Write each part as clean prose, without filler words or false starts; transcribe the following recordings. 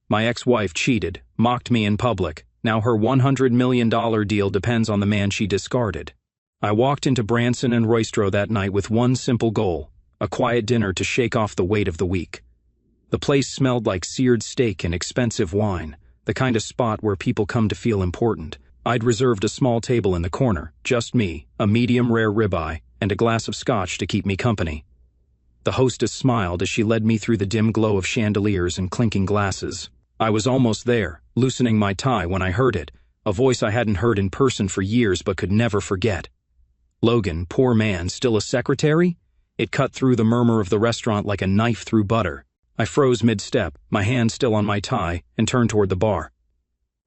My ex-wife cheated, mocked me in public. Now her $100 million deal depends on the man she discarded. I walked into Branson and Roystro that night with one simple goal: a quiet dinner to shake off the weight of the week. The place smelled like seared steak and expensive wine, the kind of spot where people come to feel important. I'd reserved a small table in the corner, just me, a medium-rare ribeye, and a glass of scotch to keep me company. The hostess smiled as she led me through the dim glow of chandeliers and clinking glasses. I was almost there, loosening my tie, when I heard it, a voice I hadn't heard in person for years but could never forget. Logan, poor man, still a secretary? It cut through the murmur of the restaurant like a knife through butter. I froze mid-step, my hand still on my tie, and turned toward the bar.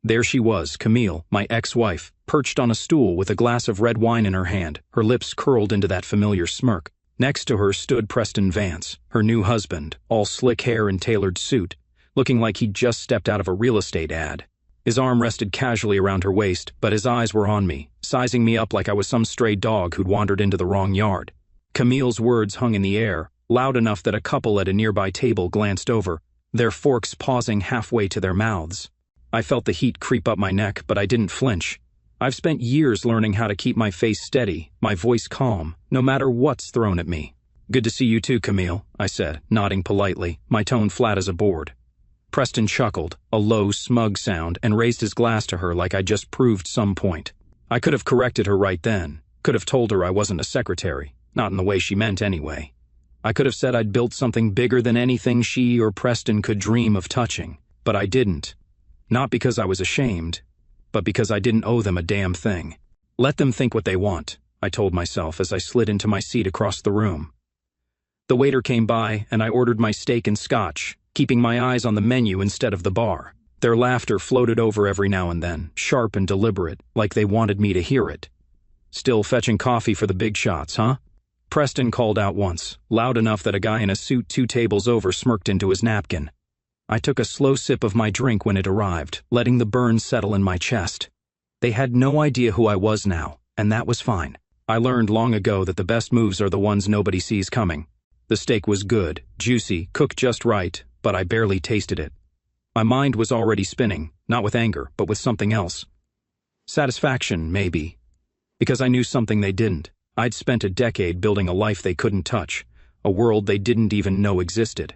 There she was, Camille, my ex-wife, perched on a stool with a glass of red wine in her hand, her lips curled into that familiar smirk. Next to her stood Preston Vance, her new husband, all slick hair and tailored suit, looking like he'd just stepped out of a real estate ad. His arm rested casually around her waist, but his eyes were on me, sizing me up like I was some stray dog who'd wandered into the wrong yard. Camille's words hung in the air, loud enough that a couple at a nearby table glanced over, their forks pausing halfway to their mouths. I felt the heat creep up my neck, but I didn't flinch. I've spent years learning how to keep my face steady, my voice calm, no matter what's thrown at me. "Good to see you too, Camille," I said, nodding politely, my tone flat as a board. Preston chuckled, a low, smug sound, and raised his glass to her like I'd just proved some point. I could have corrected her right then, could have told her I wasn't a secretary, not in the way she meant anyway. I could have said I'd built something bigger than anything she or Preston could dream of touching, but I didn't. Not because I was ashamed, but because I didn't owe them a damn thing. Let them think what they want, I told myself as I slid into my seat across the room. The waiter came by, and I ordered my steak and scotch, keeping my eyes on the menu instead of the bar. Their laughter floated over every now and then, sharp and deliberate, like they wanted me to hear it. "Still fetching coffee for the big shots, huh?" Preston called out once, loud enough that a guy in a suit 2 tables over smirked into his napkin. I took a slow sip of my drink when it arrived, letting the burn settle in my chest. They had no idea who I was now, and that was fine. I learned long ago that the best moves are the ones nobody sees coming. The steak was good, juicy, cooked just right, but I barely tasted it. My mind was already spinning, not with anger, but with something else. Satisfaction, maybe. Because I knew something they didn't. I'd spent a decade building a life they couldn't touch, a world they didn't even know existed.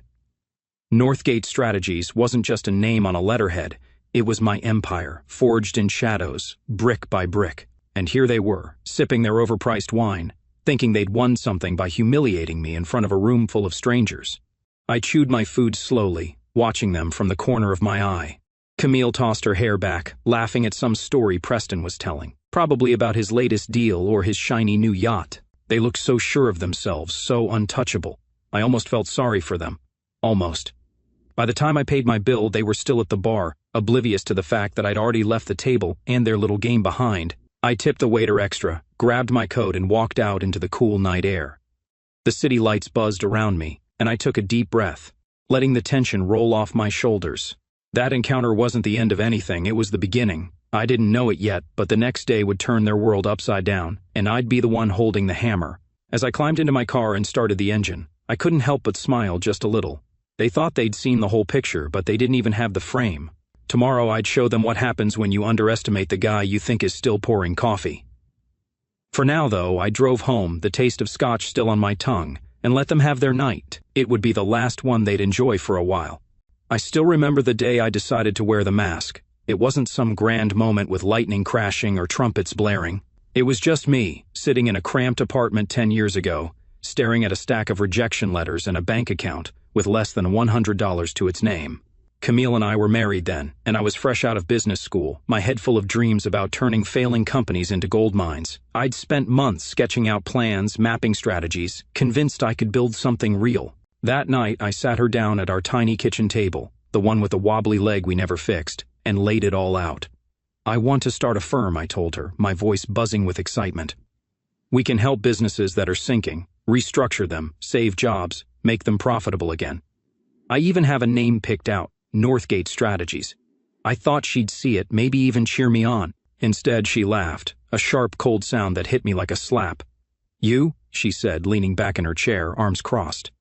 Northgate Strategies wasn't just a name on a letterhead, it was my empire, forged in shadows, brick by brick. And here they were, sipping their overpriced wine, thinking they'd won something by humiliating me in front of a room full of strangers. I chewed my food slowly, watching them from the corner of my eye. Camille tossed her hair back, laughing at some story Preston was telling, probably about his latest deal or his shiny new yacht. They looked so sure of themselves, so untouchable. I almost felt sorry for them. Almost. By the time I paid my bill, they were still at the bar, oblivious to the fact that I'd already left the table and their little game behind. I tipped the waiter extra, grabbed my coat, and walked out into the cool night air. The city lights buzzed around me, and I took a deep breath, letting the tension roll off my shoulders. That encounter wasn't the end of anything, it was the beginning. I didn't know it yet, but the next day would turn their world upside down, and I'd be the one holding the hammer. As I climbed into my car and started the engine, I couldn't help but smile just a little. They thought they'd seen the whole picture, but they didn't even have the frame. Tomorrow I'd show them what happens when you underestimate the guy you think is still pouring coffee. For now, though, I drove home, the taste of scotch still on my tongue, and let them have their night. It would be the last one they'd enjoy for a while. I still remember the day I decided to wear the mask. It wasn't some grand moment with lightning crashing or trumpets blaring. It was just me, sitting in a cramped apartment 10 years ago, staring at a stack of rejection letters and a bank account with less than $100 to its name. Camille and I were married then, and I was fresh out of business school, my head full of dreams about turning failing companies into gold mines. I'd spent months sketching out plans, mapping strategies, convinced I could build something real. That night, I sat her down at our tiny kitchen table, the one with the wobbly leg we never fixed, and laid it all out. "I want to start a firm," I told her, my voice buzzing with excitement. "We can help businesses that are sinking, restructure them, save jobs, make them profitable again. I even have a name picked out, Northgate Strategies." I thought she'd see it, maybe even cheer me on. Instead, she laughed, a sharp, cold sound that hit me like a slap. "You?" she said, leaning back in her chair, arms crossed.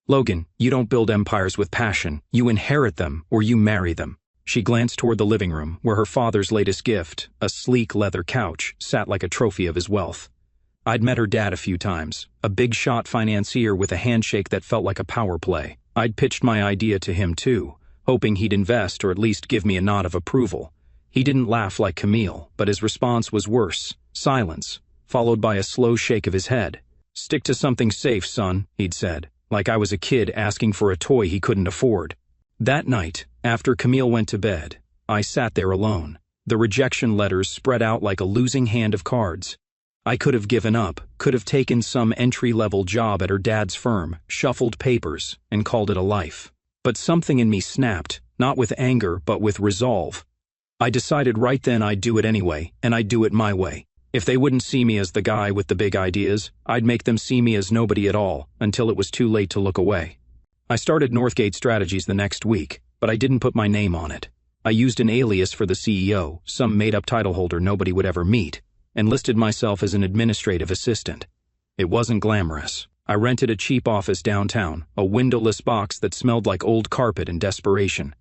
"Logan, you don't build empires with passion. You inherit them or you marry them." She glanced toward the living room, where her father's latest gift, a sleek leather couch, sat like a trophy of his wealth. I'd met her dad a few times, a big-shot financier with a handshake that felt like a power play. I'd pitched my idea to him too, hoping he'd invest or at least give me a nod of approval. He didn't laugh like Camille, but his response was worse: silence, followed by a slow shake of his head. "Stick to something safe, son," he'd said, like I was a kid asking for a toy he couldn't afford. That night, after Camille went to bed, I sat there alone, the rejection letters spread out like a losing hand of cards. I could have given up, could have taken some entry-level job at her dad's firm, shuffled papers, and called it a life. But something in me snapped, not with anger but with resolve. I decided right then I'd do it anyway, and I'd do it my way. If they wouldn't see me as the guy with the big ideas, I'd make them see me as nobody at all, until it was too late to look away. I started Northgate Strategies the next week, but I didn't put my name on it. I used an alias for the CEO, some made-up title holder nobody would ever meet, and listed myself as an administrative assistant. It wasn't glamorous. I rented a cheap office downtown, a windowless box that smelled like old carpet in desperation.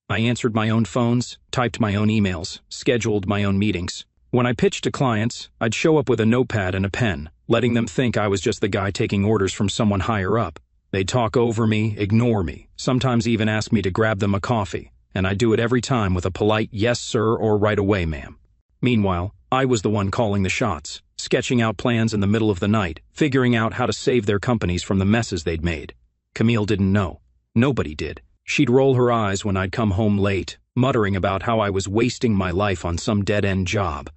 I answered my own phones, typed my own emails, scheduled my own meetings. When I pitched to clients, I'd show up with a notepad and a pen, letting them think I was just the guy taking orders from someone higher up. They'd talk over me, ignore me, sometimes even ask me to grab them a coffee, and I'd do it every time with a polite "yes, sir," or "right away, ma'am." Meanwhile, I was the one calling the shots, sketching out plans in the middle of the night, figuring out how to save their companies from the messes they'd made. Camille didn't know. Nobody did. She'd roll her eyes when I'd come home late, muttering about how I was wasting my life on some dead-end job.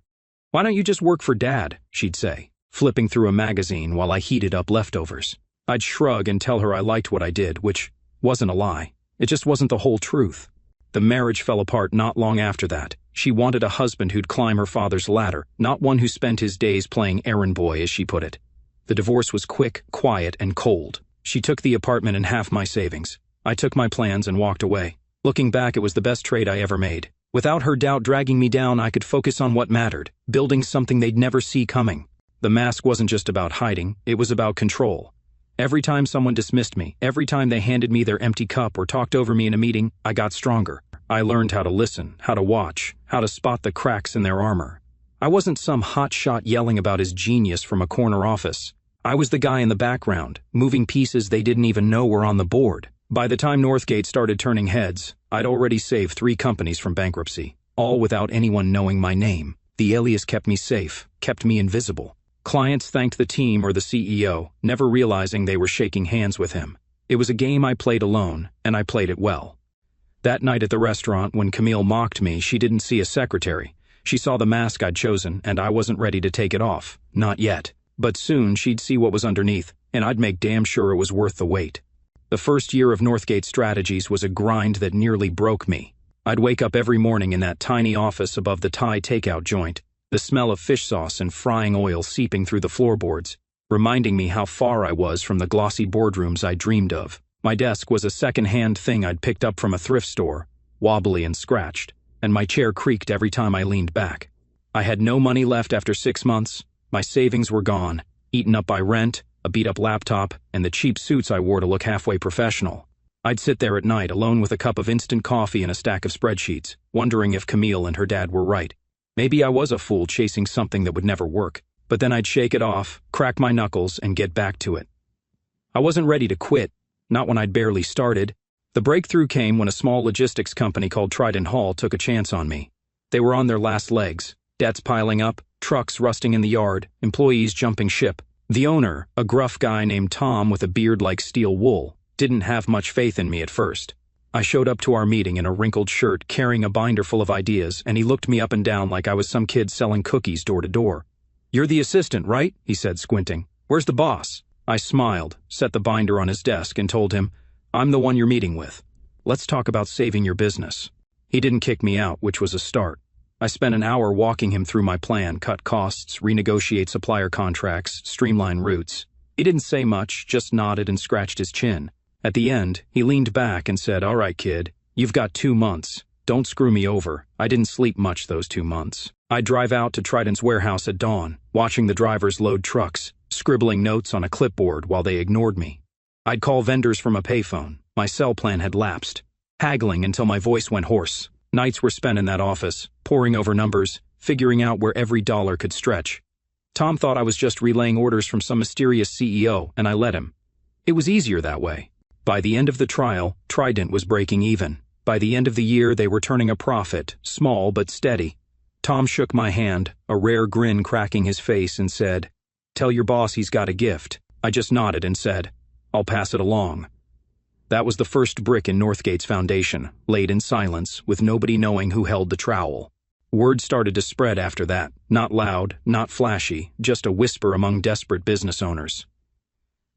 "Why don't you just work for Dad?" she'd say, flipping through a magazine while I heated up leftovers. I'd shrug and tell her I liked what I did, which wasn't a lie. It just wasn't the whole truth. The marriage fell apart not long after that. She wanted a husband who'd climb her father's ladder, not one who spent his days playing errand boy, as she put it. The divorce was quick, quiet, and cold. She took the apartment and half my savings. I took my plans and walked away. Looking back, it was the best trade I ever made. Without her doubt dragging me down, I could focus on what mattered, building something they'd never see coming. The mask wasn't just about hiding, it was about control. Every time someone dismissed me, every time they handed me their empty cup or talked over me in a meeting, I got stronger. I learned how to listen, how to watch, how to spot the cracks in their armor. I wasn't some hotshot yelling about his genius from a corner office. I was the guy in the background, moving pieces they didn't even know were on the board. By the time Northgate started turning heads, I'd already saved 3 companies from bankruptcy, all without anyone knowing my name. The alias kept me safe, kept me invisible. Clients thanked the team or the CEO, never realizing they were shaking hands with him. It was a game I played alone, and I played it well. That night at the restaurant, when Camille mocked me, she didn't see a secretary. She saw the mask I'd chosen, and I wasn't ready to take it off. Not yet. But soon she'd see what was underneath, and I'd make damn sure it was worth the wait. The first year of Northgate Strategies was a grind that nearly broke me. I'd wake up every morning in that tiny office above the Thai takeout joint, the smell of fish sauce and frying oil seeping through the floorboards, reminding me how far I was from the glossy boardrooms I dreamed of. My desk was a second-hand thing I'd picked up from a thrift store, wobbly and scratched, and my chair creaked every time I leaned back. I had no money left after 6 months. My savings were gone, eaten up by rent, a beat-up laptop, and the cheap suits I wore to look halfway professional. I'd sit there at night alone with a cup of instant coffee and a stack of spreadsheets, wondering if Camille and her dad were right. Maybe I was a fool chasing something that would never work, but then I'd shake it off, crack my knuckles, and get back to it. I wasn't ready to quit. Not when I'd barely started. The breakthrough came when a small logistics company called Trident Hall took a chance on me. They were on their last legs, debts piling up, trucks rusting in the yard, employees jumping ship. The owner, a gruff guy named Tom with a beard like steel wool, didn't have much faith in me at first. I showed up to our meeting in a wrinkled shirt carrying a binder full of ideas, and he looked me up and down like I was some kid selling cookies door to door. "You're the assistant, right?" he said, squinting. "Where's the boss?" I smiled, set the binder on his desk, and told him, "I'm the one you're meeting with. Let's talk about saving your business." He didn't kick me out, which was a start. I spent an hour walking him through my plan: cut costs, renegotiate supplier contracts, streamline routes. He didn't say much, just nodded and scratched his chin. At the end, he leaned back and said, "All right, kid, you've got 2 months. Don't screw me over." I didn't sleep much those 2 months. I'd drive out to Trident's warehouse at dawn, watching the drivers load trucks, scribbling notes on a clipboard while they ignored me. I'd call vendors from a payphone. My cell plan had lapsed. Haggling until my voice went hoarse. Nights were spent in that office, poring over numbers, figuring out where every dollar could stretch. Tom thought I was just relaying orders from some mysterious CEO, and I let him. It was easier that way. By the end of the trial, Trident was breaking even. By the end of the year, they were turning a profit, small but steady. Tom shook my hand, a rare grin cracking his face, and said, "Tell your boss he's got a gift." I just nodded and said, "I'll pass it along." That was the first brick in Northgate's foundation, laid in silence, with nobody knowing who held the trowel. Word started to spread after that, not loud, not flashy, just a whisper among desperate business owners.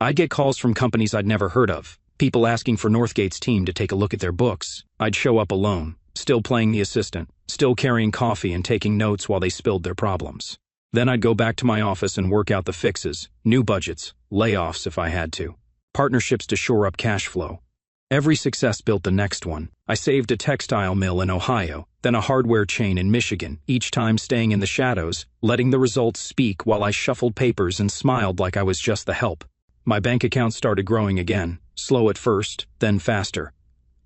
I'd get calls from companies I'd never heard of, people asking for Northgate's team to take a look at their books. I'd show up alone, still playing the assistant, still carrying coffee and taking notes while they spilled their problems. Then I'd go back to my office and work out the fixes, new budgets, layoffs if I had to, partnerships to shore up cash flow. Every success built the next one. I saved a textile mill in Ohio, then a hardware chain in Michigan, each time staying in the shadows, letting the results speak while I shuffled papers and smiled like I was just the help. My bank account started growing again, slow at first, then faster.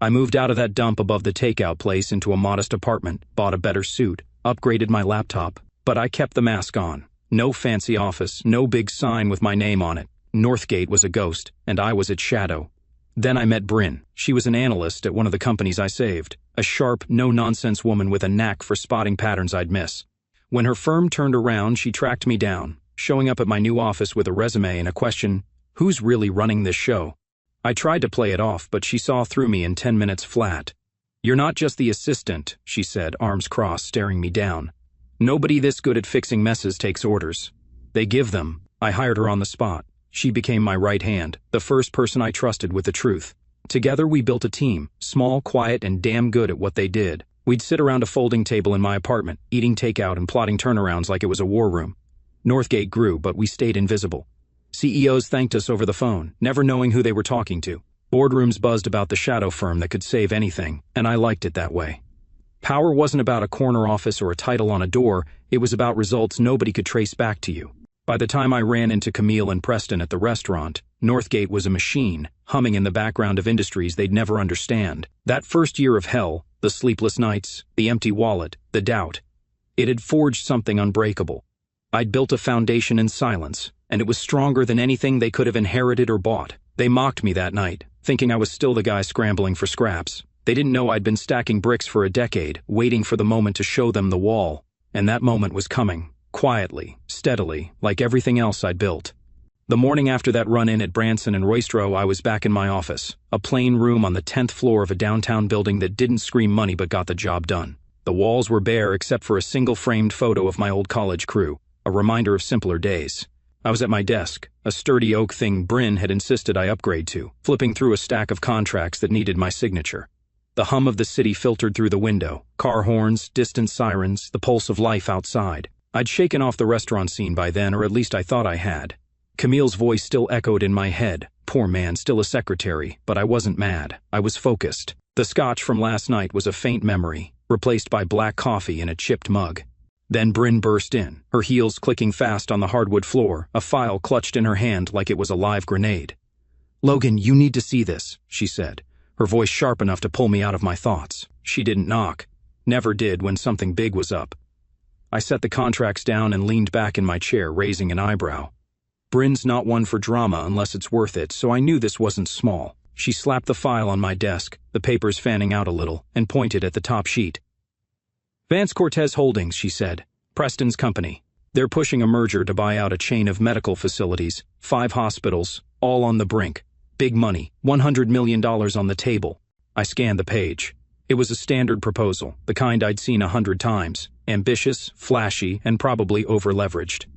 I moved out of that dump above the takeout place into a modest apartment, bought a better suit, upgraded my laptop, but I kept the mask on. No fancy office, no big sign with my name on it. Northgate was a ghost, and I was its shadow. Then I met Bryn. She was an analyst at one of the companies I saved, a sharp, no-nonsense woman with a knack for spotting patterns I'd miss. When her firm turned around, she tracked me down, showing up at my new office with a resume and a question, "Who's really running this show?" I tried to play it off, but she saw through me in 10 minutes flat. "You're not just the assistant," she said, arms crossed, staring me down. "Nobody this good at fixing messes takes orders. They give them." I hired her on the spot. She became my right hand, the first person I trusted with the truth. Together we built a team, small, quiet, and damn good at what they did. We'd sit around a folding table in my apartment, eating takeout and plotting turnarounds like it was a war room. Northgate grew, but we stayed invisible. CEOs thanked us over the phone, never knowing who they were talking to. Boardrooms buzzed about the shadow firm that could save anything, and I liked it that way. Power wasn't about a corner office or a title on a door, it was about results nobody could trace back to you. By the time I ran into Camille and Preston at the restaurant, Northgate was a machine, humming in the background of industries they'd never understand. That first year of hell, the sleepless nights, the empty wallet, the doubt, it had forged something unbreakable. I'd built a foundation in silence, and it was stronger than anything they could have inherited or bought. They mocked me that night, thinking I was still the guy scrambling for scraps. They didn't know I'd been stacking bricks for a decade, waiting for the moment to show them the wall. And that moment was coming. Quietly, steadily, like everything else I'd built. The morning after that run-in at Branson and Roystro, I was back in my office, a plain room on the 10th floor of a downtown building that didn't scream money but got the job done. The walls were bare except for a single framed photo of my old college crew, a reminder of simpler days. I was at my desk, a sturdy oak thing Bryn had insisted I upgrade to, flipping through a stack of contracts that needed my signature. The hum of the city filtered through the window, car horns, distant sirens, the pulse of life outside. I'd shaken off the restaurant scene by then, or at least I thought I had. Camille's voice still echoed in my head. Poor man, still a secretary, but I wasn't mad. I was focused. The scotch from last night was a faint memory, replaced by black coffee in a chipped mug. Then Bryn burst in, her heels clicking fast on the hardwood floor, a file clutched in her hand like it was a live grenade. "Logan, you need to see this," she said, her voice sharp enough to pull me out of my thoughts. She didn't knock. Never did when something big was up. I set the contracts down and leaned back in my chair, raising an eyebrow. Bryn's not one for drama unless it's worth it, so I knew this wasn't small. She slapped the file on my desk, the papers fanning out a little, and pointed at the top sheet. "Vance Cortez Holdings," she said. "Preston's company. They're pushing a merger to buy out a chain of medical facilities, 5 hospitals, all on the brink. Big money, $100 million on the table." I scanned the page. It was a standard proposal, the kind I'd seen 100 times. Ambitious, flashy, and probably over-leveraged.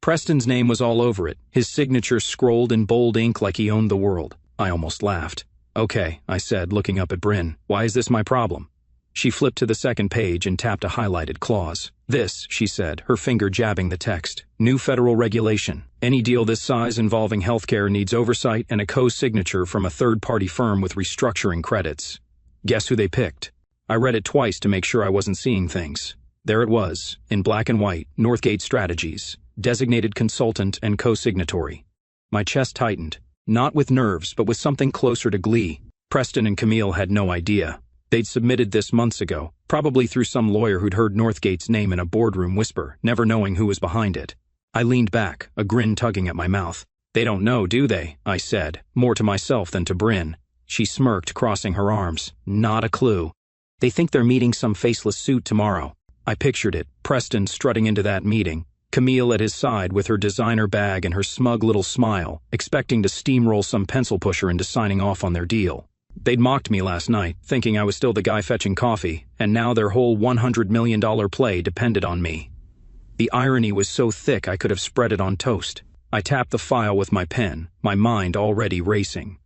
Preston's name was all over it, his signature scrolled in bold ink like he owned the world. I almost laughed. "Okay," I said, looking up at Bryn. "Why is this my problem?" She flipped to the second page and tapped a highlighted clause. "This," she said, her finger jabbing the text. "New federal regulation. Any deal this size involving healthcare needs oversight and a co-signature from a third-party firm with restructuring credits." Guess who they picked? I read it twice to make sure I wasn't seeing things. There it was, in black and white, Northgate Strategies, designated consultant and co-signatory. My chest tightened. Not with nerves, but with something closer to glee. Preston and Camille had no idea. They'd submitted this months ago, probably through some lawyer who'd heard Northgate's name in a boardroom whisper, never knowing who was behind it. I leaned back, a grin tugging at my mouth. "They don't know, do they?" I said, more to myself than to Bryn. She smirked, crossing her arms. "Not a clue. They think they're meeting some faceless suit tomorrow." I pictured it, Preston strutting into that meeting, Camille at his side with her designer bag and her smug little smile, expecting to steamroll some pencil pusher into signing off on their deal. They'd mocked me last night, thinking I was still the guy fetching coffee, and now their whole $100 million play depended on me. The irony was so thick I could have spread it on toast. I tapped the file with my pen, my mind already racing.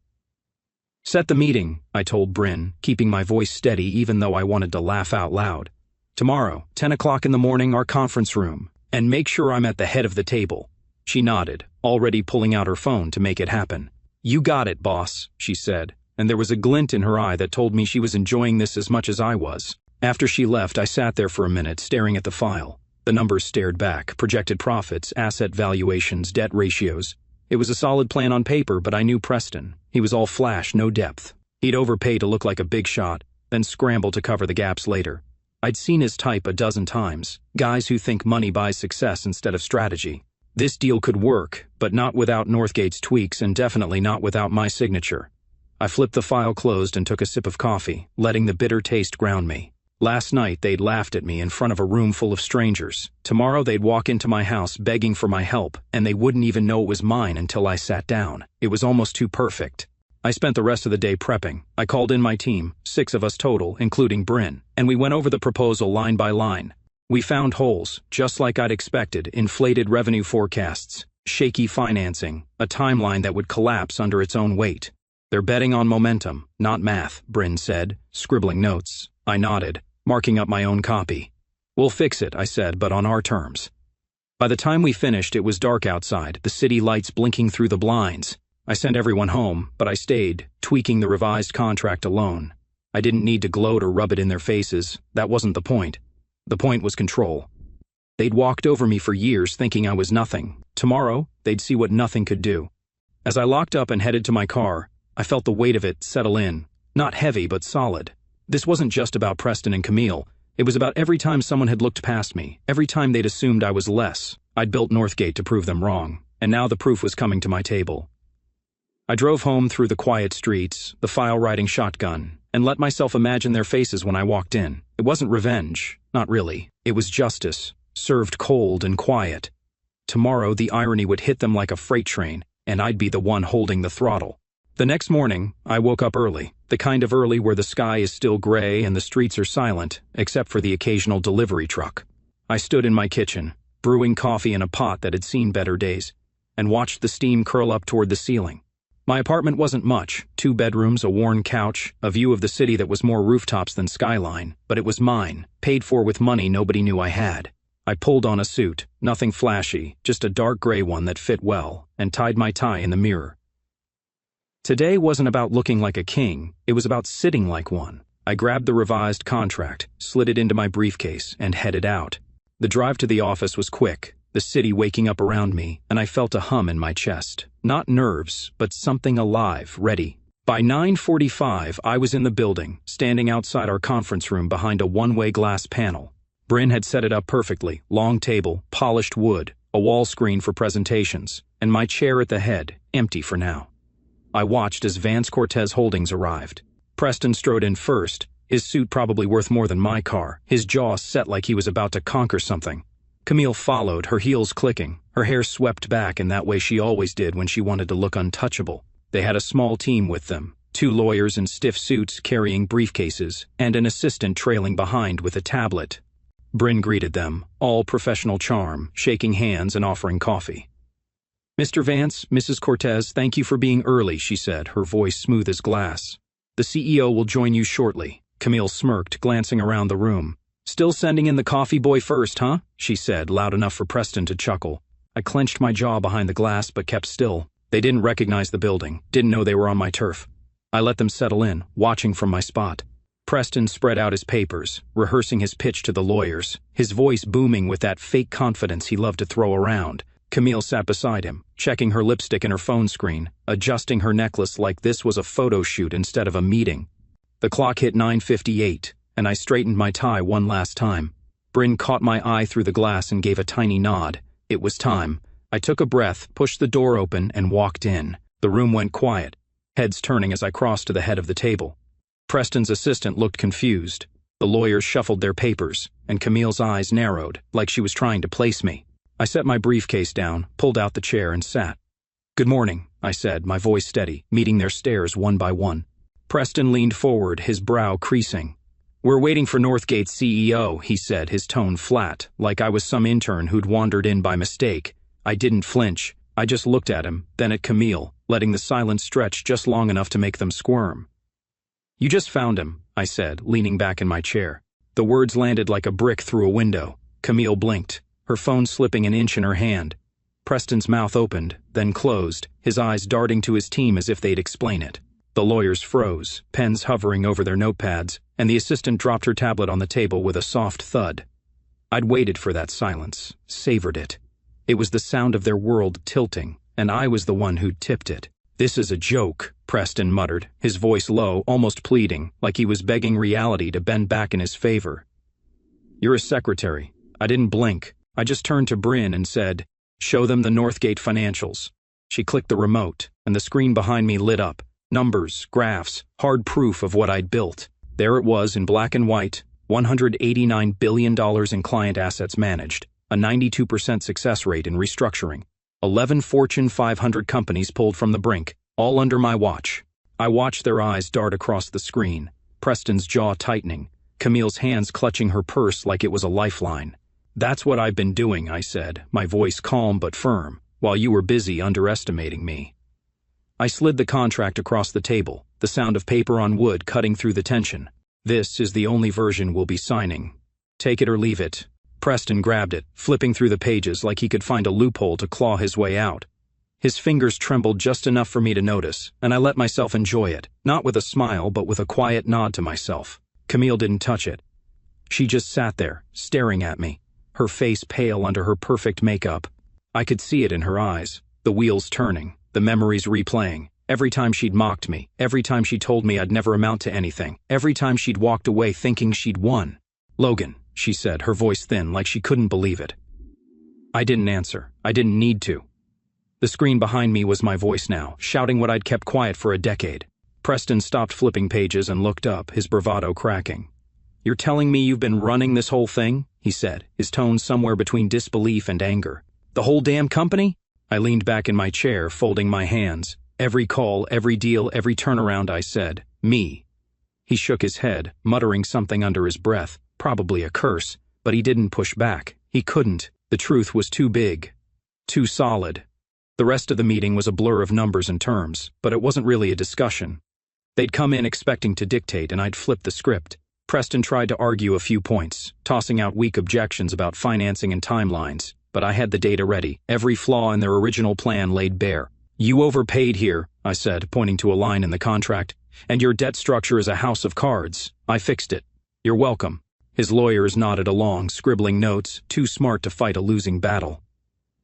"Set the meeting," I told Bryn, keeping my voice steady even though I wanted to laugh out loud. "Tomorrow, 10 o'clock in the morning, our conference room. And make sure I'm at the head of the table." She nodded, already pulling out her phone to make it happen. "You got it, boss," she said, and there was a glint in her eye that told me she was enjoying this as much as I was. After she left, I sat there for a minute, staring at the file. The numbers stared back, projected profits, asset valuations, debt ratios. It was a solid plan on paper, but I knew Preston. He was all flash, no depth. He'd overpay to look like a big shot, then scramble to cover the gaps later. I'd seen his type a dozen times, guys who think money buys success instead of strategy. This deal could work, but not without Northgate's tweaks and definitely not without my signature. I flipped the file closed and took a sip of coffee, letting the bitter taste ground me. Last night they'd laughed at me in front of a room full of strangers. Tomorrow they'd walk into my house begging for my help, and they wouldn't even know it was mine until I sat down. It was almost too perfect. I spent the rest of the day prepping. I called in my team, 6 of us total, including Bryn, and we went over the proposal line by line. We found holes, just like I'd expected, inflated revenue forecasts, shaky financing, a timeline that would collapse under its own weight. "They're betting on momentum, not math," Bryn said, scribbling notes. I nodded, marking up my own copy. "We'll fix it," I said, "but on our terms." By the time we finished, it was dark outside, the city lights blinking through the blinds. I sent everyone home, but I stayed, tweaking the revised contract alone. I didn't need to gloat or rub it in their faces. That wasn't the point. The point was control. They'd walked over me for years thinking I was nothing. Tomorrow, they'd see what nothing could do. As I locked up and headed to my car, I felt the weight of it settle in. Not heavy, but solid. This wasn't just about Preston and Camille. It was about every time someone had looked past me, every time they'd assumed I was less. I'd built Northgate to prove them wrong, and now the proof was coming to my table. I drove home through the quiet streets, the file riding shotgun, and let myself imagine their faces when I walked in. It wasn't revenge, not really. It was justice, served cold and quiet. Tomorrow the irony would hit them like a freight train, and I'd be the one holding the throttle. The next morning, I woke up early, the kind of early where the sky is still gray and the streets are silent, except for the occasional delivery truck. I stood in my kitchen, brewing coffee in a pot that had seen better days, and watched the steam curl up toward the ceiling. My apartment wasn't much, 2 bedrooms, a worn couch, a view of the city that was more rooftops than skyline, but it was mine, paid for with money nobody knew I had. I pulled on a suit, nothing flashy, just a dark gray one that fit well, and tied my tie in the mirror. Today wasn't about looking like a king, it was about sitting like one. I grabbed the revised contract, slid it into my briefcase, and headed out. The drive to the office was quick, the city waking up around me, and I felt a hum in my chest. Not nerves, but something alive, ready. By 9:45, I was in the building, standing outside our conference room behind a one-way glass panel. Bryn had set it up perfectly, long table, polished wood, a wall screen for presentations, and my chair at the head, empty for now. I watched as Vance Cortez Holdings arrived. Preston strode in first, his suit probably worth more than my car, his jaw set like he was about to conquer something. Camille followed, her heels clicking, her hair swept back in that way she always did when she wanted to look untouchable. They had a small team with them, 2 lawyers in stiff suits carrying briefcases, and an assistant trailing behind with a tablet. Bryn greeted them, all professional charm, shaking hands and offering coffee. "Mr. Vance, Mrs. Cortez, thank you for being early," she said, her voice smooth as glass. "The CEO will join you shortly." Camille smirked, glancing around the room. "Still sending in the coffee boy first, huh?" she said, loud enough for Preston to chuckle. I clenched my jaw behind the glass but kept still. They didn't recognize the building, didn't know they were on my turf. I let them settle in, watching from my spot. Preston spread out his papers, rehearsing his pitch to the lawyers, his voice booming with that fake confidence he loved to throw around. Camille sat beside him, checking her lipstick and her phone screen, adjusting her necklace like this was a photo shoot instead of a meeting. The clock hit 9:58, and I straightened my tie one last time. Bryn caught my eye through the glass and gave a tiny nod. It was time. I took a breath, pushed the door open, and walked in. The room went quiet, heads turning as I crossed to the head of the table. Preston's assistant looked confused. The lawyers shuffled their papers, and Camille's eyes narrowed, like she was trying to place me. I set my briefcase down, pulled out the chair, and sat. "Good morning," I said, my voice steady, meeting their stares one by one. Preston leaned forward, his brow creasing. "We're waiting for Northgate's CEO," he said, his tone flat, like I was some intern who'd wandered in by mistake. I didn't flinch. I just looked at him, then at Camille, letting the silence stretch just long enough to make them squirm. "You just found him," I said, leaning back in my chair. The words landed like a brick through a window. Camille blinked, her phone slipping an inch in her hand. Preston's mouth opened, then closed, his eyes darting to his team as if they'd explain it. The lawyers froze, pens hovering over their notepads, and the assistant dropped her tablet on the table with a soft thud. I'd waited for that silence, savored it. It was the sound of their world tilting, and I was the one who'd tipped it. "This is a joke," Preston muttered, his voice low, almost pleading, like he was begging reality to bend back in his favor. "You're a secretary." I didn't blink. I just turned to Bryn and said, "Show them the Northgate financials." She clicked the remote, and the screen behind me lit up. Numbers, graphs, hard proof of what I'd built. There it was in black and white, $189 billion in client assets managed, a 92% success rate in restructuring. 11 Fortune 500 companies pulled from the brink, all under my watch. I watched their eyes dart across the screen, Preston's jaw tightening, Camille's hands clutching her purse like it was a lifeline. "That's what I've been doing," I said, my voice calm but firm, "while you were busy underestimating me." I slid the contract across the table, the sound of paper on wood cutting through the tension. "This is the only version we'll be signing. Take it or leave it." Preston grabbed it, flipping through the pages like he could find a loophole to claw his way out. His fingers trembled just enough for me to notice, and I let myself enjoy it, not with a smile but with a quiet nod to myself. Camille didn't touch it. She just sat there, staring at me, her face pale under her perfect makeup. I could see it in her eyes, the wheels turning, the memories replaying. Every time she'd mocked me, every time she told me I'd never amount to anything, every time she'd walked away thinking she'd won. "Logan," she said, her voice thin, like she couldn't believe it. I didn't answer. I didn't need to. The screen behind me was my voice now, shouting what I'd kept quiet for a decade. Preston stopped flipping pages and looked up, his bravado cracking. "You're telling me you've been running this whole thing?" he said, his tone somewhere between disbelief and anger. "The whole damn company?" I leaned back in my chair, folding my hands. "Every call, every deal, every turnaround," I said. "Me." He shook his head, muttering something under his breath, probably a curse, but he didn't push back. He couldn't. The truth was too big, too solid. The rest of the meeting was a blur of numbers and terms, but it wasn't really a discussion. They'd come in expecting to dictate, and I'd flipped the script. Preston tried to argue a few points, tossing out weak objections about financing and timelines, but I had the data ready, every flaw in their original plan laid bare. "You overpaid here," I said, pointing to a line in the contract, "and your debt structure is a house of cards. I fixed it. You're welcome." His lawyers nodded along, scribbling notes, too smart to fight a losing battle.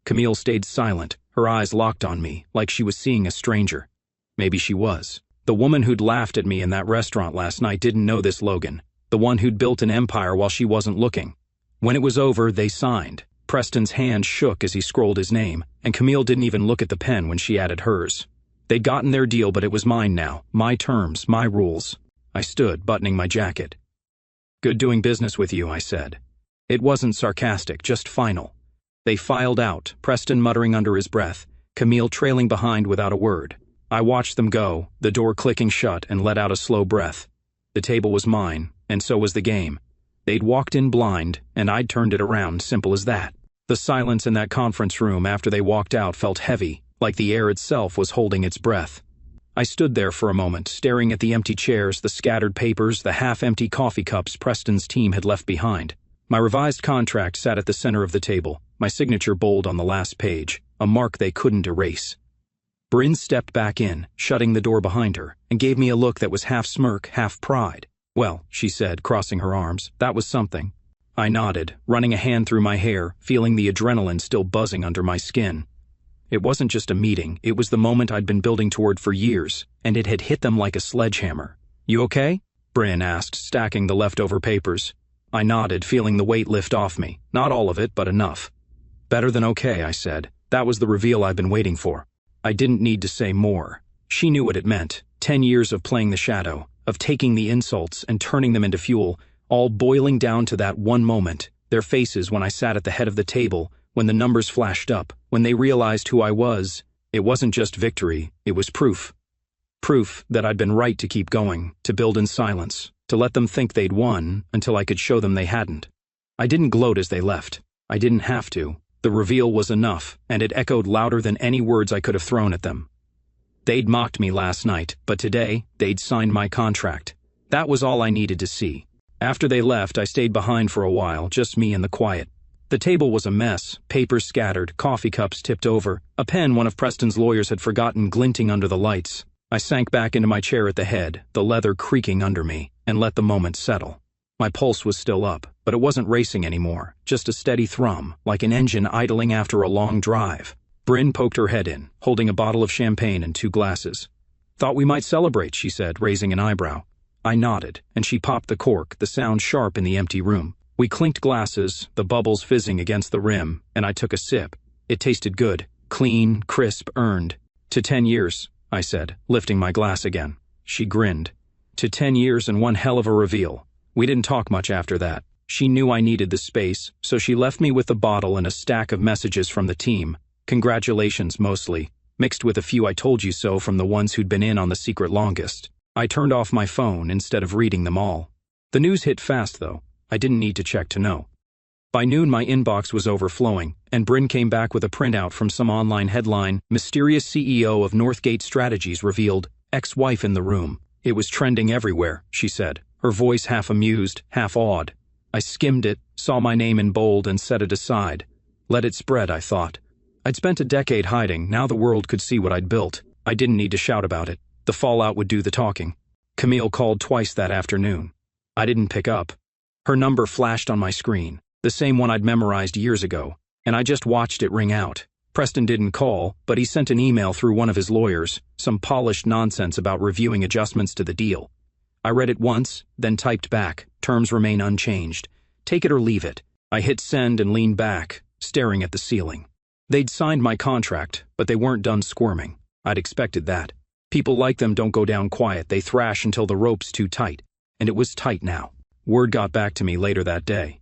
Camille stayed silent, her eyes locked on me, like she was seeing a stranger. Maybe she was. The woman who'd laughed at me in that restaurant last night didn't know this Logan, the one who'd built an empire while she wasn't looking. When it was over, they signed. Preston's hand shook as he scrolled his name, and Camille didn't even look at the pen when she added hers. They'd gotten their deal, but it was mine now, my terms, my rules. I stood, buttoning my jacket. "Good doing business with you," I said. It wasn't sarcastic, just final. They filed out, Preston muttering under his breath, Camille trailing behind without a word. I watched them go, the door clicking shut, and let out a slow breath. The table was mine, and so was the game. They'd walked in blind, and I'd turned it around, simple as that. The silence in that conference room after they walked out felt heavy, like the air itself was holding its breath. I stood there for a moment, staring at the empty chairs, the scattered papers, the half-empty coffee cups Preston's team had left behind. My revised contract sat at the center of the table, my signature bold on the last page, a mark they couldn't erase. Bryn stepped back in, shutting the door behind her, and gave me a look that was half smirk, half pride. "Well," she said, crossing her arms, "that was something." I nodded, running a hand through my hair, feeling the adrenaline still buzzing under my skin. It wasn't just a meeting, it was the moment I'd been building toward for years, and it had hit them like a sledgehammer. "You okay?" Bryn asked, stacking the leftover papers. I nodded, feeling the weight lift off me. Not all of it, but enough. "Better than okay," I said. That was the reveal I've been waiting for. I didn't need to say more. She knew what it meant. 10 years of playing the shadow, of taking the insults and turning them into fuel, all boiling down to that one moment, their faces when I sat at the head of the table, when the numbers flashed up, when they realized who I was. It wasn't just victory, it was proof. Proof that I'd been right to keep going, to build in silence, to let them think they'd won until I could show them they hadn't. I didn't gloat as they left. I didn't have to. The reveal was enough, and it echoed louder than any words I could have thrown at them. They'd mocked me last night, but today, they'd signed my contract. That was all I needed to see. After they left, I stayed behind for a while, just me and the quiet. The table was a mess, papers scattered, coffee cups tipped over, a pen one of Preston's lawyers had forgotten glinting under the lights. I sank back into my chair at the head, the leather creaking under me, and let the moment settle. My pulse was still up, but it wasn't racing anymore, just a steady thrum, like an engine idling after a long drive. Bryn poked her head in, holding a bottle of champagne and 2 glasses. "Thought we might celebrate," she said, raising an eyebrow. I nodded, and she popped the cork, the sound sharp in the empty room. We clinked glasses, the bubbles fizzing against the rim, and I took a sip. It tasted good, clean, crisp, earned. "To 10 years, I said, lifting my glass again. She grinned. "To 10 years and one hell of a reveal." We didn't talk much after that. She knew I needed the space, so she left me with the bottle and a stack of messages from the team. Congratulations, mostly, mixed with a few "I told you so" from the ones who'd been in on the secret longest. I turned off my phone instead of reading them all. The news hit fast, though. I didn't need to check to know. By noon, my inbox was overflowing, and Bryn came back with a printout from some online headline: "Mysterious CEO of Northgate Strategies revealed, ex-wife in the room." It was trending everywhere, she said, her voice half amused, half awed. I skimmed it, saw my name in bold, and set it aside. Let it spread, I thought. I'd spent a decade hiding, now the world could see what I'd built. I didn't need to shout about it. The fallout would do the talking. Camille called twice that afternoon. I didn't pick up. Her number flashed on my screen, the same one I'd memorized years ago, and I just watched it ring out. Preston didn't call, but he sent an email through one of his lawyers, some polished nonsense about reviewing adjustments to the deal. I read it once, then typed back, "Terms remain unchanged. Take it or leave it." I hit send and leaned back, staring at the ceiling. They'd signed my contract, but they weren't done squirming. I'd expected that. People like them don't go down quiet, they thrash until the rope's too tight. And it was tight now. Word got back to me later that day.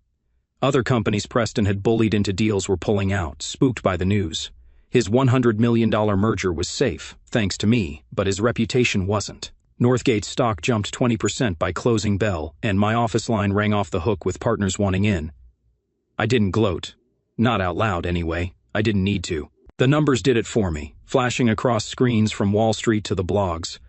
Other companies Preston had bullied into deals were pulling out, spooked by the news. His $100 million merger was safe, thanks to me, but his reputation wasn't. Northgate's stock jumped 20% by closing bell, and my office line rang off the hook with partners wanting in. I didn't gloat. Not out loud, anyway. I didn't need to. The numbers did it for me, flashing across screens from Wall Street to the blogs.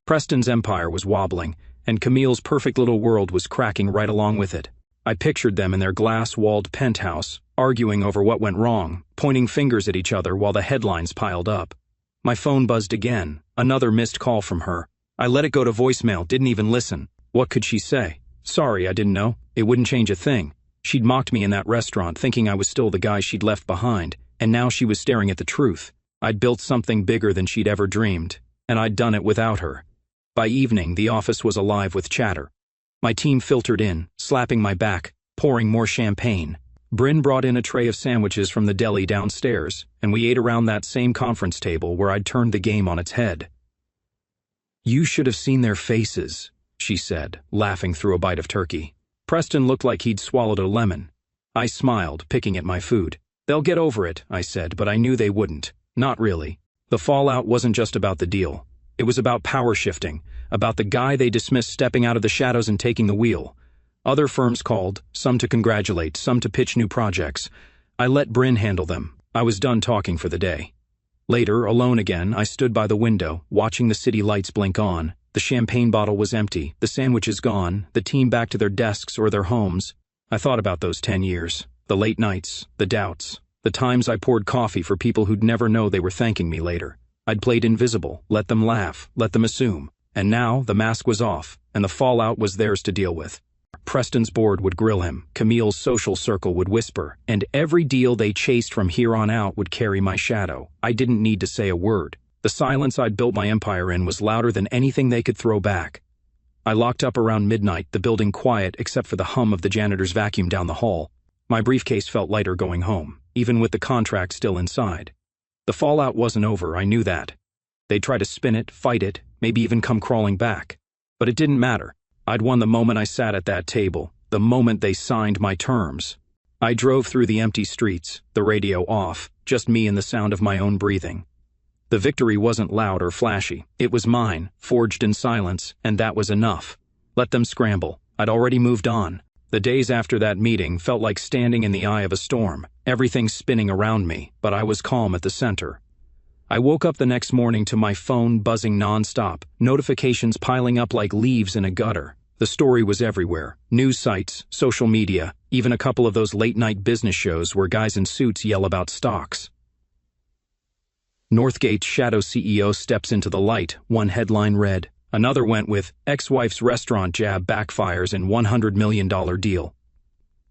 Preston's empire was wobbling, and Camille's perfect little world was cracking right along with it. I pictured them in their glass-walled penthouse, arguing over what went wrong, pointing fingers at each other while the headlines piled up. My phone buzzed again, another missed call from her. I let it go to voicemail, didn't even listen. What could she say? Sorry, I didn't know. It wouldn't change a thing. She'd mocked me in that restaurant, thinking I was still the guy she'd left behind, and now she was staring at the truth. I'd built something bigger than she'd ever dreamed, and I'd done it without her. By evening, the office was alive with chatter. My team filtered in, slapping my back, pouring more champagne. Bryn brought in a tray of sandwiches from the deli downstairs, and we ate around that same conference table where I'd turned the game on its head. "You should have seen their faces," she said, laughing through a bite of turkey. Preston looked like he'd swallowed a lemon. I smiled, picking at my food. "They'll get over it," I said, but I knew they wouldn't. Not really. The fallout wasn't just about the deal. It was about power shifting, about the guy they dismissed stepping out of the shadows and taking the wheel. Other firms called, some to congratulate, some to pitch new projects. I let Bryn handle them. I was done talking for the day. Later, alone again, I stood by the window, watching the city lights blink on. The champagne bottle was empty, the sandwiches gone, the team back to their desks or their homes. I thought about those 10 years, the late nights, the doubts, the times I poured coffee for people who'd never know they were thanking me later. I'd played invisible, let them laugh, let them assume. And now the mask was off, and the fallout was theirs to deal with. Preston's board would grill him, Camille's social circle would whisper, and every deal they chased from here on out would carry my shadow. I didn't need to say a word. The silence I'd built my empire in was louder than anything they could throw back. I locked up around midnight, the building quiet except for the hum of the janitor's vacuum down the hall. My briefcase felt lighter going home, even with the contract still inside. The fallout wasn't over, I knew that. They'd try to spin it, fight it, maybe even come crawling back. But it didn't matter. I'd won the moment I sat at that table, the moment they signed my terms. I drove through the empty streets, the radio off, just me and the sound of my own breathing. The victory wasn't loud or flashy. It was mine, forged in silence, and that was enough. Let them scramble. I'd already moved on. The days after that meeting felt like standing in the eye of a storm, everything spinning around me, but I was calm at the center. I woke up the next morning to my phone buzzing nonstop, notifications piling up like leaves in a gutter. The story was everywhere. News sites, social media, even a couple of those late-night business shows where guys in suits yell about stocks. Northgate's shadow CEO steps into the light, one headline read. Another went with, ex-wife's restaurant jab backfires in $100 million deal.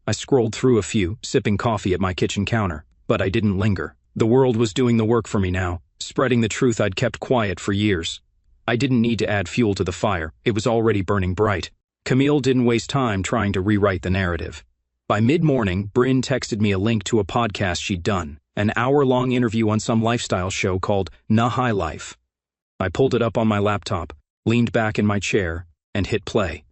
I scrolled through a few, sipping coffee at my kitchen counter, but I didn't linger. The world was doing the work for me now, spreading the truth I'd kept quiet for years. I didn't need to add fuel to the fire, it was already burning bright. Camille didn't waste time trying to rewrite the narrative. By mid-morning, Bryn texted me a link to a podcast she'd done, an hour-long interview on some lifestyle show called Nah High Life. I pulled it up on my laptop, leaned back in my chair, and hit play.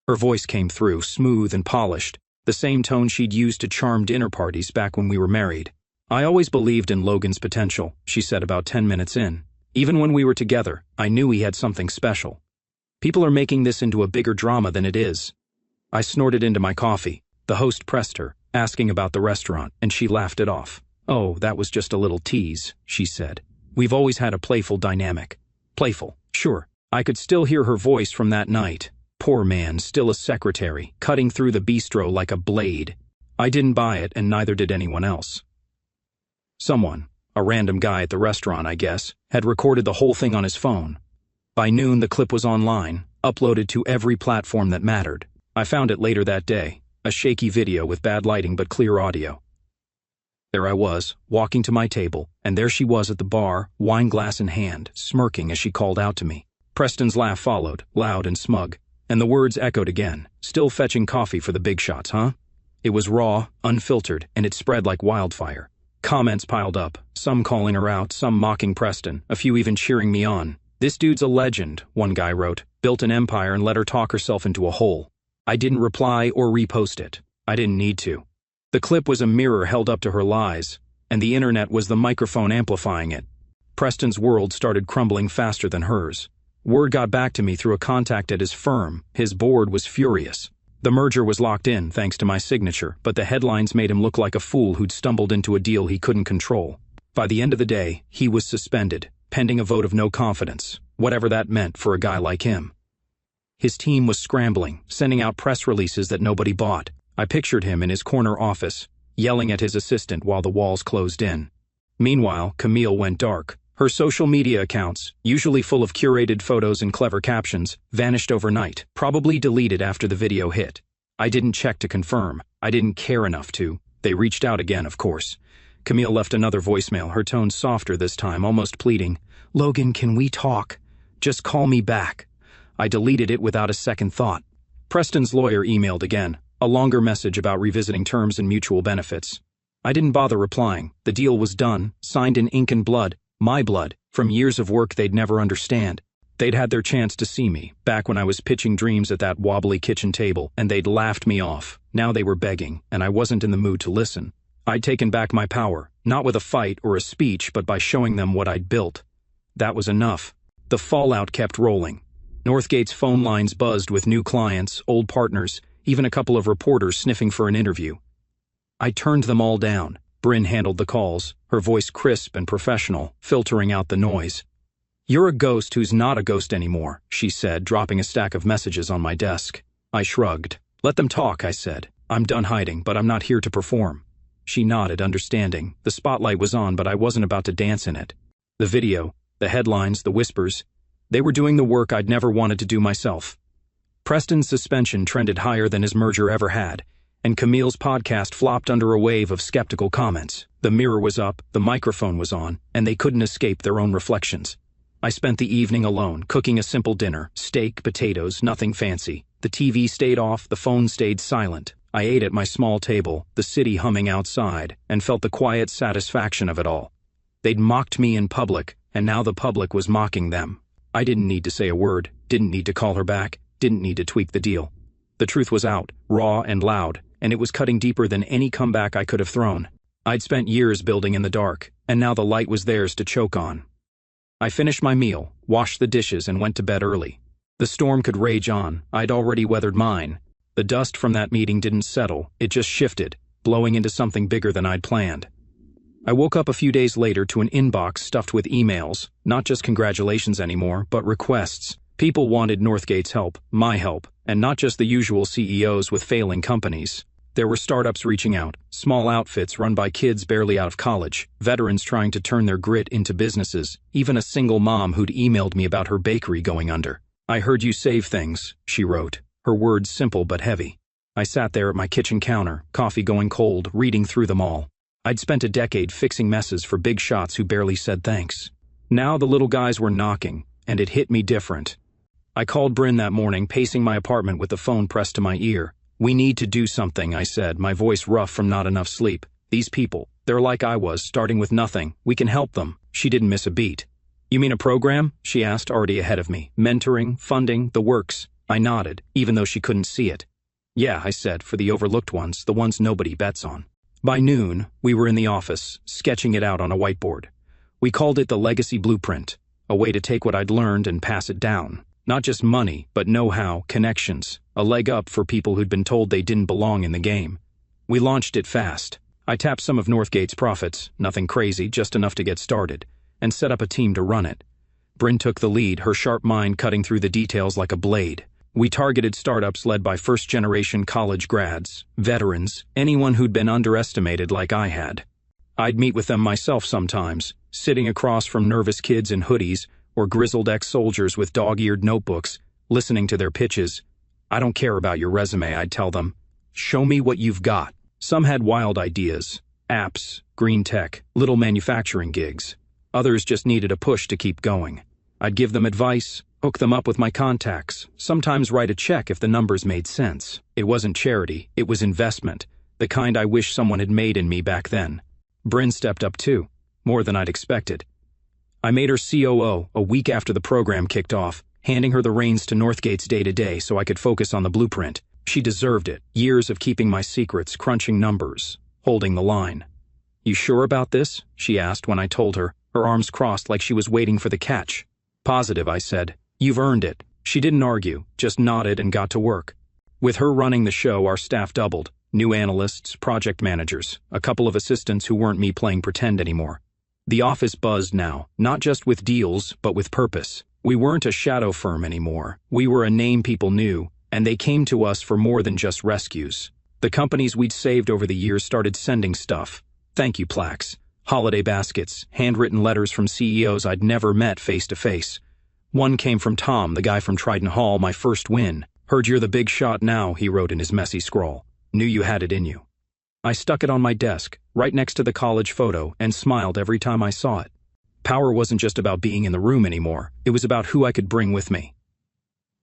Her voice came through, smooth and polished, the same tone she'd used to charm dinner parties back when we were married. I always believed in Logan's potential, she said about 10 minutes in. Even when we were together, I knew he had something special. People are making this into a bigger drama than it is. I snorted into my coffee. The host pressed her, asking about the restaurant, and she laughed it off. Oh, that was just a little tease, she said. We've always had a playful dynamic. Playful, sure. I could still hear her voice from that night. Poor man, still a secretary, cutting through the bistro like a blade. I didn't buy it, and neither did anyone else. Someone, a random guy at the restaurant, I guess, had recorded the whole thing on his phone. By noon, the clip was online, uploaded to every platform that mattered. I found it later that day, a shaky video with bad lighting but clear audio. There I was, walking to my table, and there she was at the bar, wine glass in hand, smirking as she called out to me. Preston's laugh followed, loud and smug, and the words echoed again, still fetching coffee for the big shots, huh? It was raw, unfiltered, and it spread like wildfire. Comments piled up, some calling her out, some mocking Preston, a few even cheering me on. This dude's a legend, one guy wrote, built an empire and let her talk herself into a hole. I didn't reply or repost it. I didn't need to. The clip was a mirror held up to her lies, and the internet was the microphone amplifying it. Preston's world started crumbling faster than hers. Word got back to me through a contact at his firm. His board was furious. The merger was locked in thanks to my signature, but the headlines made him look like a fool who'd stumbled into a deal he couldn't control. By the end of the day, he was suspended, pending a vote of no confidence, whatever that meant for a guy like him. His team was scrambling, sending out press releases that nobody bought. I pictured him in his corner office, yelling at his assistant while the walls closed in. Meanwhile, Camille went dark. Her social media accounts, usually full of curated photos and clever captions, vanished overnight, probably deleted after the video hit. I didn't check to confirm. I didn't care enough to. They reached out again, of course. Camille left another voicemail, her tone softer this time, almost pleading. Logan, can we talk? Just call me back. I deleted it without a second thought. Preston's lawyer emailed again, a longer message about revisiting terms and mutual benefits. I didn't bother replying. The deal was done, signed in ink and blood. My blood, from years of work they'd never understand. They'd had their chance to see me, back when I was pitching dreams at that wobbly kitchen table, and they'd laughed me off. Now they were begging, and I wasn't in the mood to listen. I'd taken back my power, not with a fight or a speech, but by showing them what I'd built. That was enough. The fallout kept rolling. Northgate's phone lines buzzed with new clients, old partners, even a couple of reporters sniffing for an interview. I turned them all down. Bryn handled the calls, her voice crisp and professional, filtering out the noise. You're a ghost who's not a ghost anymore, she said, dropping a stack of messages on my desk. I shrugged. Let them talk, I said. I'm done hiding, but I'm not here to perform. She nodded, understanding. The spotlight was on, but I wasn't about to dance in it. The video, the headlines, the whispers, they were doing the work I'd never wanted to do myself. Preston's suspension trended higher than his merger ever had, and Camille's podcast flopped under a wave of skeptical comments. The mirror was up, the microphone was on, and they couldn't escape their own reflections. I spent the evening alone, cooking a simple dinner, steak, potatoes, nothing fancy. The TV stayed off, the phone stayed silent. I ate at my small table, the city humming outside, and felt the quiet satisfaction of it all. They'd mocked me in public, and now the public was mocking them. I didn't need to say a word, didn't need to call her back, didn't need to tweak the deal. The truth was out, raw and loud, and it was cutting deeper than any comeback I could have thrown. I'd spent years building in the dark, and now the light was theirs to choke on. I finished my meal, washed the dishes, and went to bed early. The storm could rage on, I'd already weathered mine. The dust from that meeting didn't settle, it just shifted, blowing into something bigger than I'd planned. I woke up a few days later to an inbox stuffed with emails, not just congratulations anymore, but requests. People wanted Northgate's help, my help, and not just the usual CEOs with failing companies. There were startups reaching out, small outfits run by kids barely out of college, veterans trying to turn their grit into businesses, even a single mom who'd emailed me about her bakery going under. "I heard you save things," she wrote, her words simple but heavy. I sat there at my kitchen counter, coffee going cold, reading through them all. I'd spent a decade fixing messes for big shots who barely said thanks. Now the little guys were knocking, and it hit me different. I called Bryn that morning, pacing my apartment with the phone pressed to my ear. "We need to do something," I said, my voice rough from not enough sleep. "These people, they're like I was, starting with nothing. We can help them." She didn't miss a beat. "You mean a program?" she asked, already ahead of me. "Mentoring, funding, the works." I nodded, even though she couldn't see it. "Yeah," I said, "for the overlooked ones, the ones nobody bets on." By noon, we were in the office, sketching it out on a whiteboard. We called it the Legacy Blueprint, a way to take what I'd learned and pass it down. Not just money, but know-how, connections, a leg up for people who'd been told they didn't belong in the game. We launched it fast. I tapped some of Northgate's profits, nothing crazy, just enough to get started, and set up a team to run it. Bryn took the lead, her sharp mind cutting through the details like a blade. We targeted startups led by first-generation college grads, veterans, anyone who'd been underestimated like I had. I'd meet with them myself sometimes, sitting across from nervous kids in hoodies or grizzled ex-soldiers with dog-eared notebooks, listening to their pitches. "I don't care about your resume," I'd tell them. "Show me what you've got." Some had wild ideas, apps, green tech, little manufacturing gigs. Others just needed a push to keep going. I'd give them advice, hook them up with my contacts, sometimes write a check if the numbers made sense. It wasn't charity, it was investment, the kind I wish someone had made in me back then. Bryn stepped up too, more than I'd expected. I made her COO a week after the program kicked off, handing her the reins to Northgate's day-to-day so I could focus on the blueprint. She deserved it, years of keeping my secrets, crunching numbers, holding the line. "You sure about this?" she asked when I told her, her arms crossed like she was waiting for the catch. "Positive," I said. "You've earned it." She didn't argue, just nodded and got to work. With her running the show, our staff doubled. New analysts, project managers, a couple of assistants who weren't me playing pretend anymore. The office buzzed now, not just with deals, but with purpose. We weren't a shadow firm anymore. We were a name people knew, and they came to us for more than just rescues. The companies we'd saved over the years started sending stuff. Thank you plaques, holiday baskets, handwritten letters from CEOs I'd never met face to face. One came from Tom, the guy from Trident Hall, my first win. "Heard you're the big shot now," he wrote in his messy scrawl. "Knew you had it in you." I stuck it on my desk, right next to the college photo, and smiled every time I saw it. Power wasn't just about being in the room anymore, it was about who I could bring with me.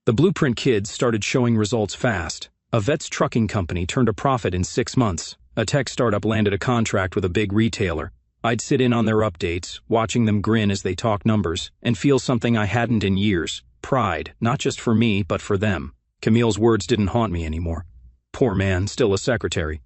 The Blueprint kids started showing results fast. A vet's trucking company turned a profit in 6 months. A tech startup landed a contract with a big retailer. I'd sit in on their updates, watching them grin as they talked numbers, and feel something I hadn't in years. Pride, not just for me, but for them. Camille's words didn't haunt me anymore. "Poor man, still a secretary."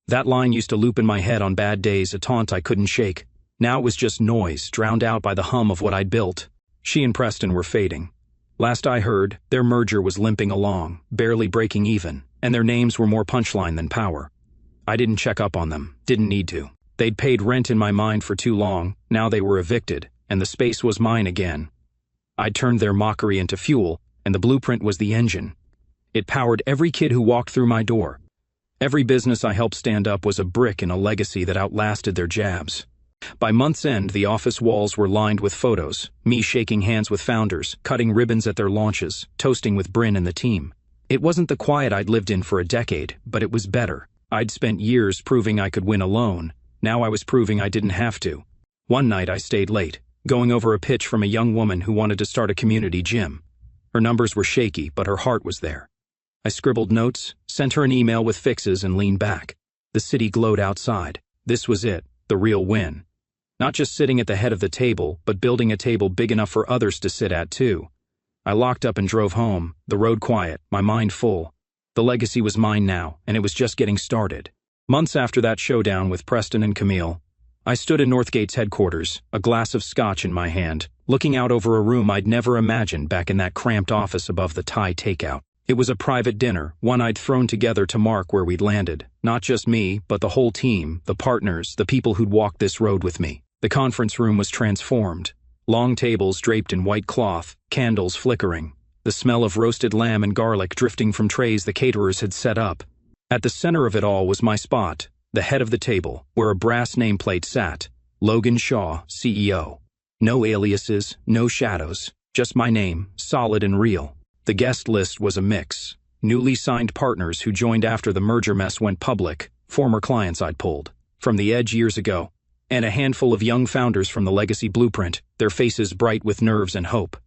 That line used to loop in my head on bad days, a taunt I couldn't shake. Now it was just noise, drowned out by the hum of what I'd built. She and Preston were fading. Last I heard, their merger was limping along, barely breaking even, and their names were more punchline than power. I didn't check up on them, didn't need to. They'd paid rent in my mind for too long, now they were evicted, and the space was mine again. I'd turned their mockery into fuel, and the blueprint was the engine. It powered every kid who walked through my door. Every business I helped stand up was a brick in a legacy that outlasted their jabs. By month's end, the office walls were lined with photos, me shaking hands with founders, cutting ribbons at their launches, toasting with Bryn and the team. It wasn't the quiet I'd lived in for a decade, but it was better. I'd spent years proving I could win alone. Now I was proving I didn't have to. One night I stayed late, going over a pitch from a young woman who wanted to start a community gym. Her numbers were shaky, but her heart was there. I scribbled notes, sent her an email with fixes, and leaned back. The city glowed outside. This was it, the real win. Not just sitting at the head of the table, but building a table big enough for others to sit at too. I locked up and drove home, the road quiet, my mind full. The legacy was mine now, and it was just getting started. Months after that showdown with Preston and Camille, I stood in Northgate's headquarters, a glass of scotch in my hand, looking out over a room I'd never imagined back in that cramped office above the Thai takeout. It was a private dinner, one I'd thrown together to mark where we'd landed. Not just me, but the whole team, the partners, the people who'd walked this road with me. The conference room was transformed. Long tables draped in white cloth, candles flickering, the smell of roasted lamb and garlic drifting from trays the caterers had set up. At the center of it all was my spot, the head of the table, where a brass nameplate sat, Logan Shaw, CEO. No aliases, no shadows, just my name, solid and real. The guest list was a mix. Newly signed partners who joined after the merger mess went public, former clients I'd pulled from the edge years ago, and a handful of young founders from the legacy blueprint, their faces bright with nerves and hope.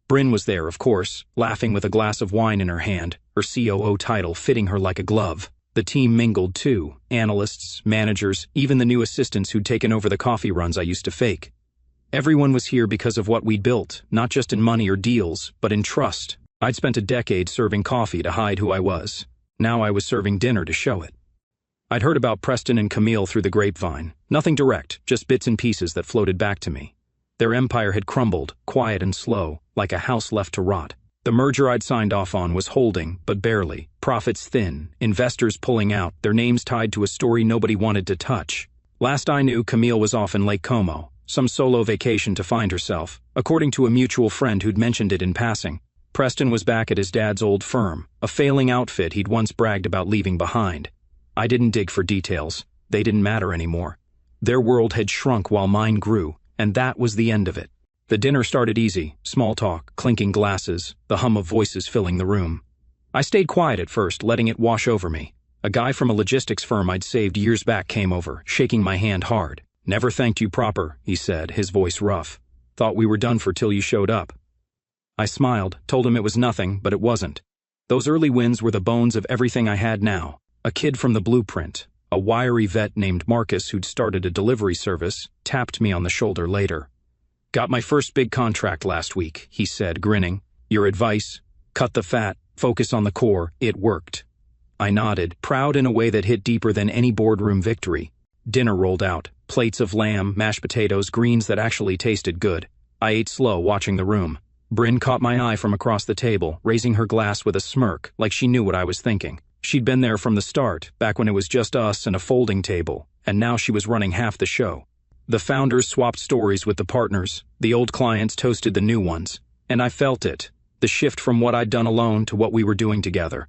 Bryn was there, of course, laughing with a glass of wine in her hand, her COO title fitting her like a glove. The team mingled too, analysts, managers, even the new assistants who'd taken over the coffee runs I used to fake. Everyone was here because of what we'd built, not just in money or deals, but in trust. I'd spent a decade serving coffee to hide who I was. Now I was serving dinner to show it. I'd heard about Preston and Camille through the grapevine. Nothing direct, just bits and pieces that floated back to me. Their empire had crumbled, quiet and slow, like a house left to rot. The merger I'd signed off on was holding, but barely. Profits thin, investors pulling out, their names tied to a story nobody wanted to touch. Last I knew, Camille was off in Lake Como, some solo vacation to find herself, according to a mutual friend who'd mentioned it in passing. Preston was back at his dad's old firm, a failing outfit he'd once bragged about leaving behind. I didn't dig for details. They didn't matter anymore. Their world had shrunk while mine grew, and that was the end of it. The dinner started easy, small talk, clinking glasses, the hum of voices filling the room. I stayed quiet at first, letting it wash over me. A guy from a logistics firm I'd saved years back came over, shaking my hand hard. "Never thanked you proper," he said, his voice rough. "Thought we were done for till you showed up." I smiled, told him it was nothing, but it wasn't. Those early wins were the bones of everything I had now. A kid from the blueprint, a wiry vet named Marcus who'd started a delivery service, tapped me on the shoulder later. "Got my first big contract last week," he said, grinning. "Your advice? Cut the fat, focus on the core, it worked." I nodded, proud in a way that hit deeper than any boardroom victory. Dinner rolled out, plates of lamb, mashed potatoes, greens that actually tasted good. I ate slow, watching the room. Bryn caught my eye from across the table, raising her glass with a smirk, like she knew what I was thinking. She'd been there from the start, back when it was just us and a folding table, and now she was running half the show. The founders swapped stories with the partners, the old clients toasted the new ones, and I felt it, the shift from what I'd done alone to what we were doing together.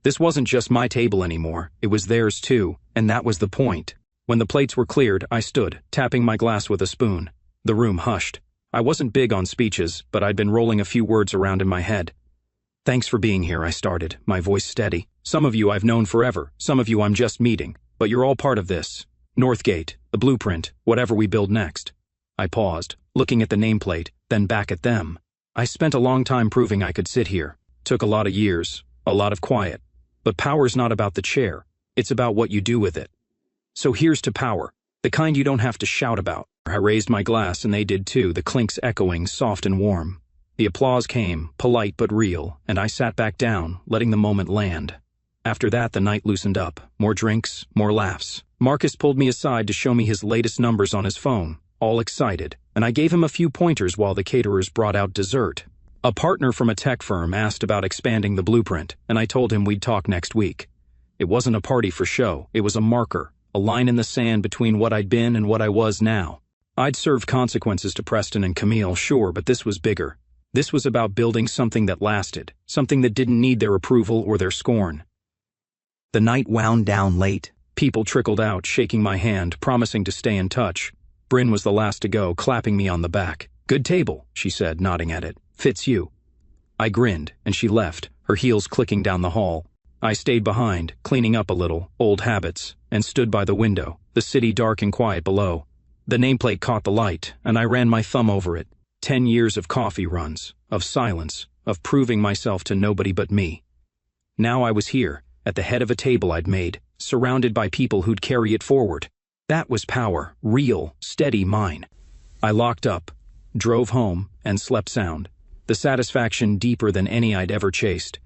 This wasn't just my table anymore, it was theirs too, and that was the point. When the plates were cleared, I stood, tapping my glass with a spoon. The room hushed. I wasn't big on speeches, but I'd been rolling a few words around in my head. "Thanks for being here," I started, my voice steady. "Some of you I've known forever, some of you I'm just meeting, but you're all part of this. Northgate, the blueprint, whatever we build next." I paused, looking at the nameplate, then back at them. I spent a long time proving I could sit here. Took a lot of years, a lot of quiet. But power's not about the chair, it's about what you do with it. So here's to power, the kind you don't have to shout about. I raised my glass and they did too, the clinks echoing, soft and warm. The applause came, polite but real, and I sat back down, letting the moment land. After that, the night loosened up. More drinks, more laughs. Marcus pulled me aside to show me his latest numbers on his phone, all excited, and I gave him a few pointers while the caterers brought out dessert. A partner from a tech firm asked about expanding the blueprint, and I told him we'd talk next week. It wasn't a party for show, it was a marker, a line in the sand between what I'd been and what I was now. I'd served consequences to Preston and Camille, sure, but this was bigger. This was about building something that lasted, something that didn't need their approval or their scorn. The night wound down late. People trickled out, shaking my hand, promising to stay in touch. Bryn was the last to go, clapping me on the back. "Good table," she said, nodding at it. "Fits you." I grinned, and she left, her heels clicking down the hall. I stayed behind, cleaning up a little, old habits, and stood by the window, the city dark and quiet below. The nameplate caught the light, and I ran my thumb over it. 10 years of coffee runs, of silence, of proving myself to nobody but me. Now I was here, at the head of a table I'd made, surrounded by people who'd carry it forward. That was power, real, steady mine. I locked up, drove home, and slept sound, the satisfaction deeper than any I'd ever chased.